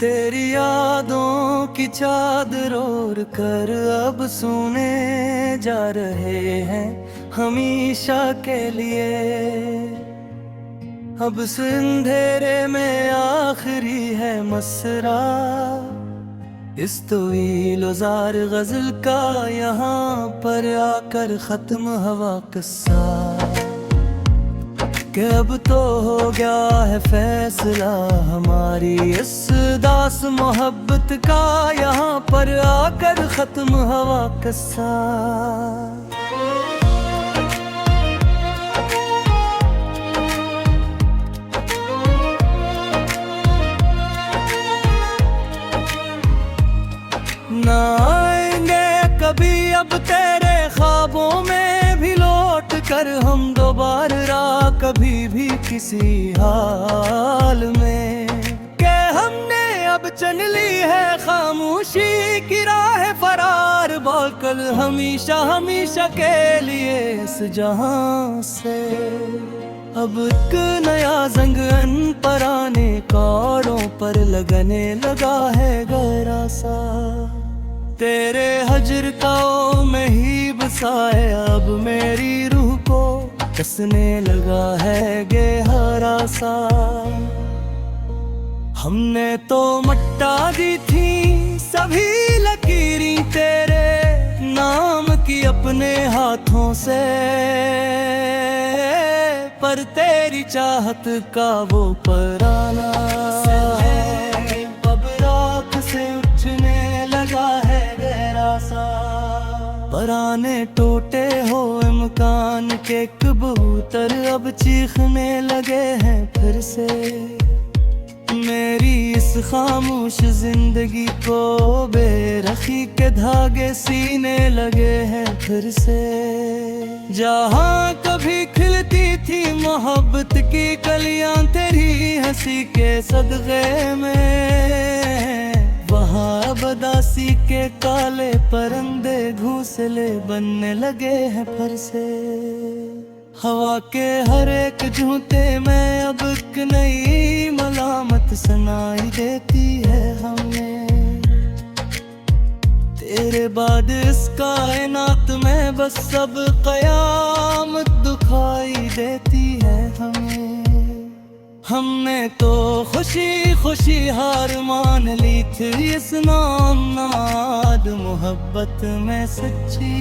तेरी यादों की चादर ओढ़ कर अब सोने जा रहे हैं हमेशा के लिए। अब इस अंधेरे में आखिरी है मसरा, इस तवील-ओ-जार गजल का यहाँ पर आकर खत्म हवा किस्सा। कि अब तो हो गया है फैसला हमारी इस दास मोहब्बत का, यहाँ पर आकर खत्म हवा किस्सा। ना आएंगे कभी अब तेरे ख्वाबों में भी लौट कर हम दोबारा कभी भी किसी हाल में। के हमने अब चुन ली है खामोशी की राह फरार, बोलकर हमेशा हमेशा के लिए इस जहां से। अब एक नया जंग अन पराने कौड़ों पर लगने लगा है गहरा सा। तेरे हजर का में ही बसाए अब मेरी रूह को कसने लगा है गहरा सा। हमने तो मट्टा दी थी सभी लकीरें तेरे नाम की अपने हाथों से, पर तेरी चाहत का वो पराना अब राख से उठने लगा है गहरा सा। पराने टूटे हो इम्कान के कबूतर अब चीखने लगे हैं फिर से। मेरी इस खामोश जिंदगी को बेरखी के धागे सीने लगे हैं फिर से। जहाँ कभी खिलती थी मोहब्बत की कलियां तेरी हंसी के सदक़े में, वहाँ अब उदासी के काले परंदे घोंसले बनने लगे हैं फिर से। हवा के हर एक झूठे में अब एक नई मलामत सुनाई देती है हमें। तेरे बाद इस कायनात में बस सब कयामत दिखाई देती है हमें। हमने तो खुशी खुशी हार मान ली थी इस नाद मोहब्बत में सच्ची,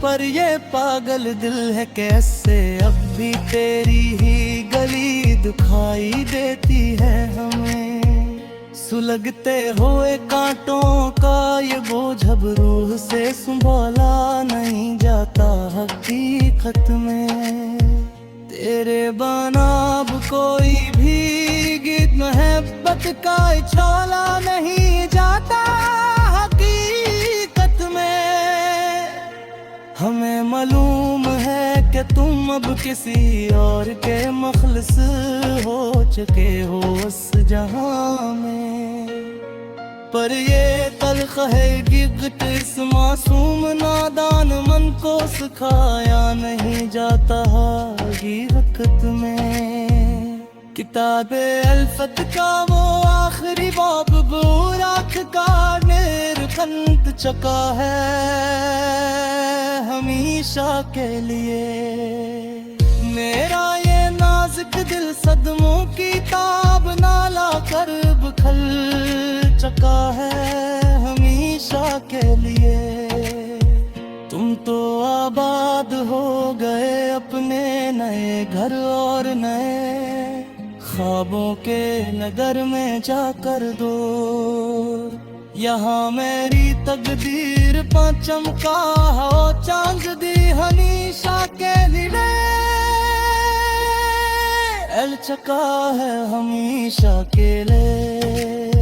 पर ये पागल दिल है कैसे अब भी तेरी ही गली दिखाई देती है हमें। सुलगते हुए कांटों का ये बोझ अब रूह से संभाला नहीं जाता हकीकत में। तेरे बनाब कोई भी गीत मोहब्बत का छोला नहीं जाता हकीकत में। हमें मालूम है कि तुम अब किसी और के मखलस हो चुके हो उस जहां में, पर ये तल्ख है गिफ्ट इस मासूम नादान मन को सिखाया नहीं जाता हकीकत में। किताबे अल्फत का वो आखिरी बाब बुराक का निर्खंत चका है हमेशा के लिए। मेरा ये नाजुक दिल सदमों की ताब नाला कर बखल चका है हमेशा के लिए। तुम तो आबाद हो गए अपने नए घर और नए ख्वाबों के नगर में जाकर दो। यहाँ मेरी तकदीर पर चमका हो चांद दी हमेशा के लिए। एल चका है हमेशा के लिए।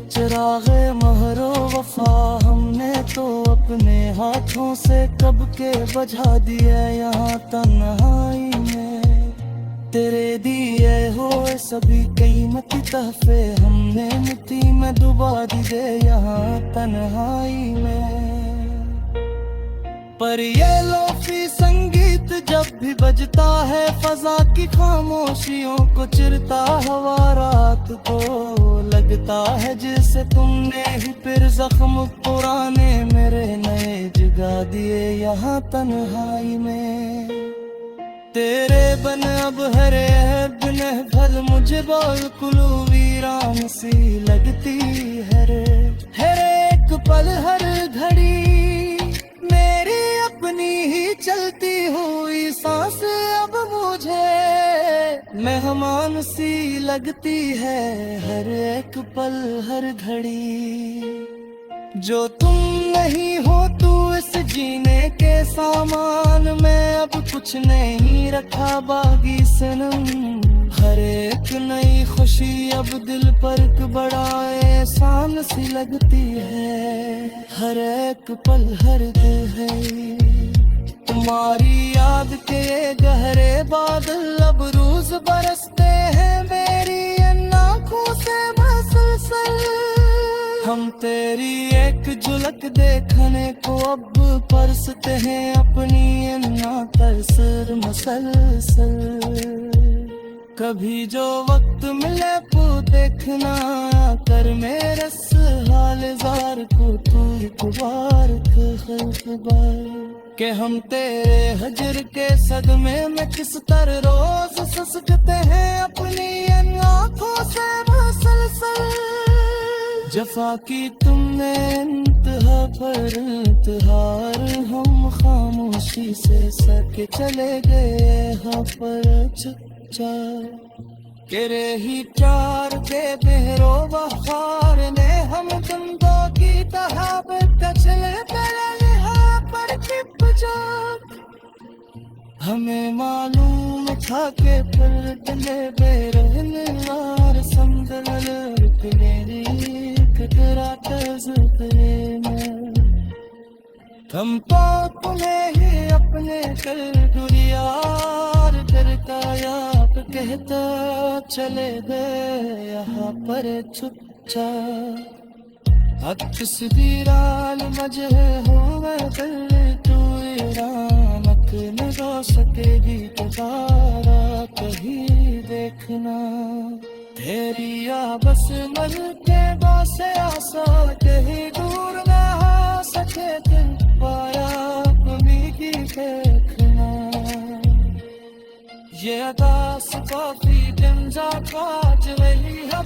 चिरागे महरो वफा हमने तो अपने हाथों से कब के बुझा दिए यहाँ तन्हाई में। तेरे दिए हुए सभी कीमती तहफे हमने मिट्टी में डुबा दिए यहाँ तन्हाई में। पर ये लोफी संगीत जब भी बजता है फजा की खामोशियों को चिरता हवा रात को लगता है जिसे तुमने ही फिर जख्म पुराने मेरे नए जगा दिए यहाँ तन्हाई में। तेरे बन अब हरे बिन भल मुझे बिल्कुल वीरान सी लगती है रे। हर एक पल हर घड़ी मेरी अपनी ही चलती हुई सांस अब मुझे मेहमान सी लगती है हर एक पल हर घड़ी। जो तुम नहीं हो तू इस जीने के सामान में अब कुछ नहीं रखा बागी सनम। हर एक नई खुशी अब दिल पर एक बड़ा एहसान सी लगती है हर एक पल हर दिल है। तुम्हारी याद के गहरे बादल अब रोज बरसते हैं मेरी इन आँखों से मसलसल। हम तेरी एक झलक देखने को अब परसते हैं अपनी अन्ना तरसर मसलसल। कभी जो वक्त मिले वो देखना कर मेरे हाल जार को तू एक बार के हम तेरे हजर के सदमे में किस तरह रोज ससकते हैं अपनी आँखों से मसलसल। जफा की तुमने इंतहा पर इंतहार हम खामोशी से सके चले गए यहाँ पर चुपचाप। तेरे ही प्यार के बेरो बहार ने हम बंदों की तरह चले यहाँ पर चुपचाप। हमें मालूम था के फिर दिले बेरहनवार समझल मेरी कटरा में हम पाप में ही अपने कर दुनियार करता याप कहता चले गए यहाँ पर चुपचाप। अब तस्वीराल मजे हो गए कर तू रामक न रो सकेगी दोबारा कहीं देखना। तेरी बस मन के बासे आशा कहीं दूर ना हो सके दिल पाया कमी की देखना। ये अदास काफी दिन जा काज वही है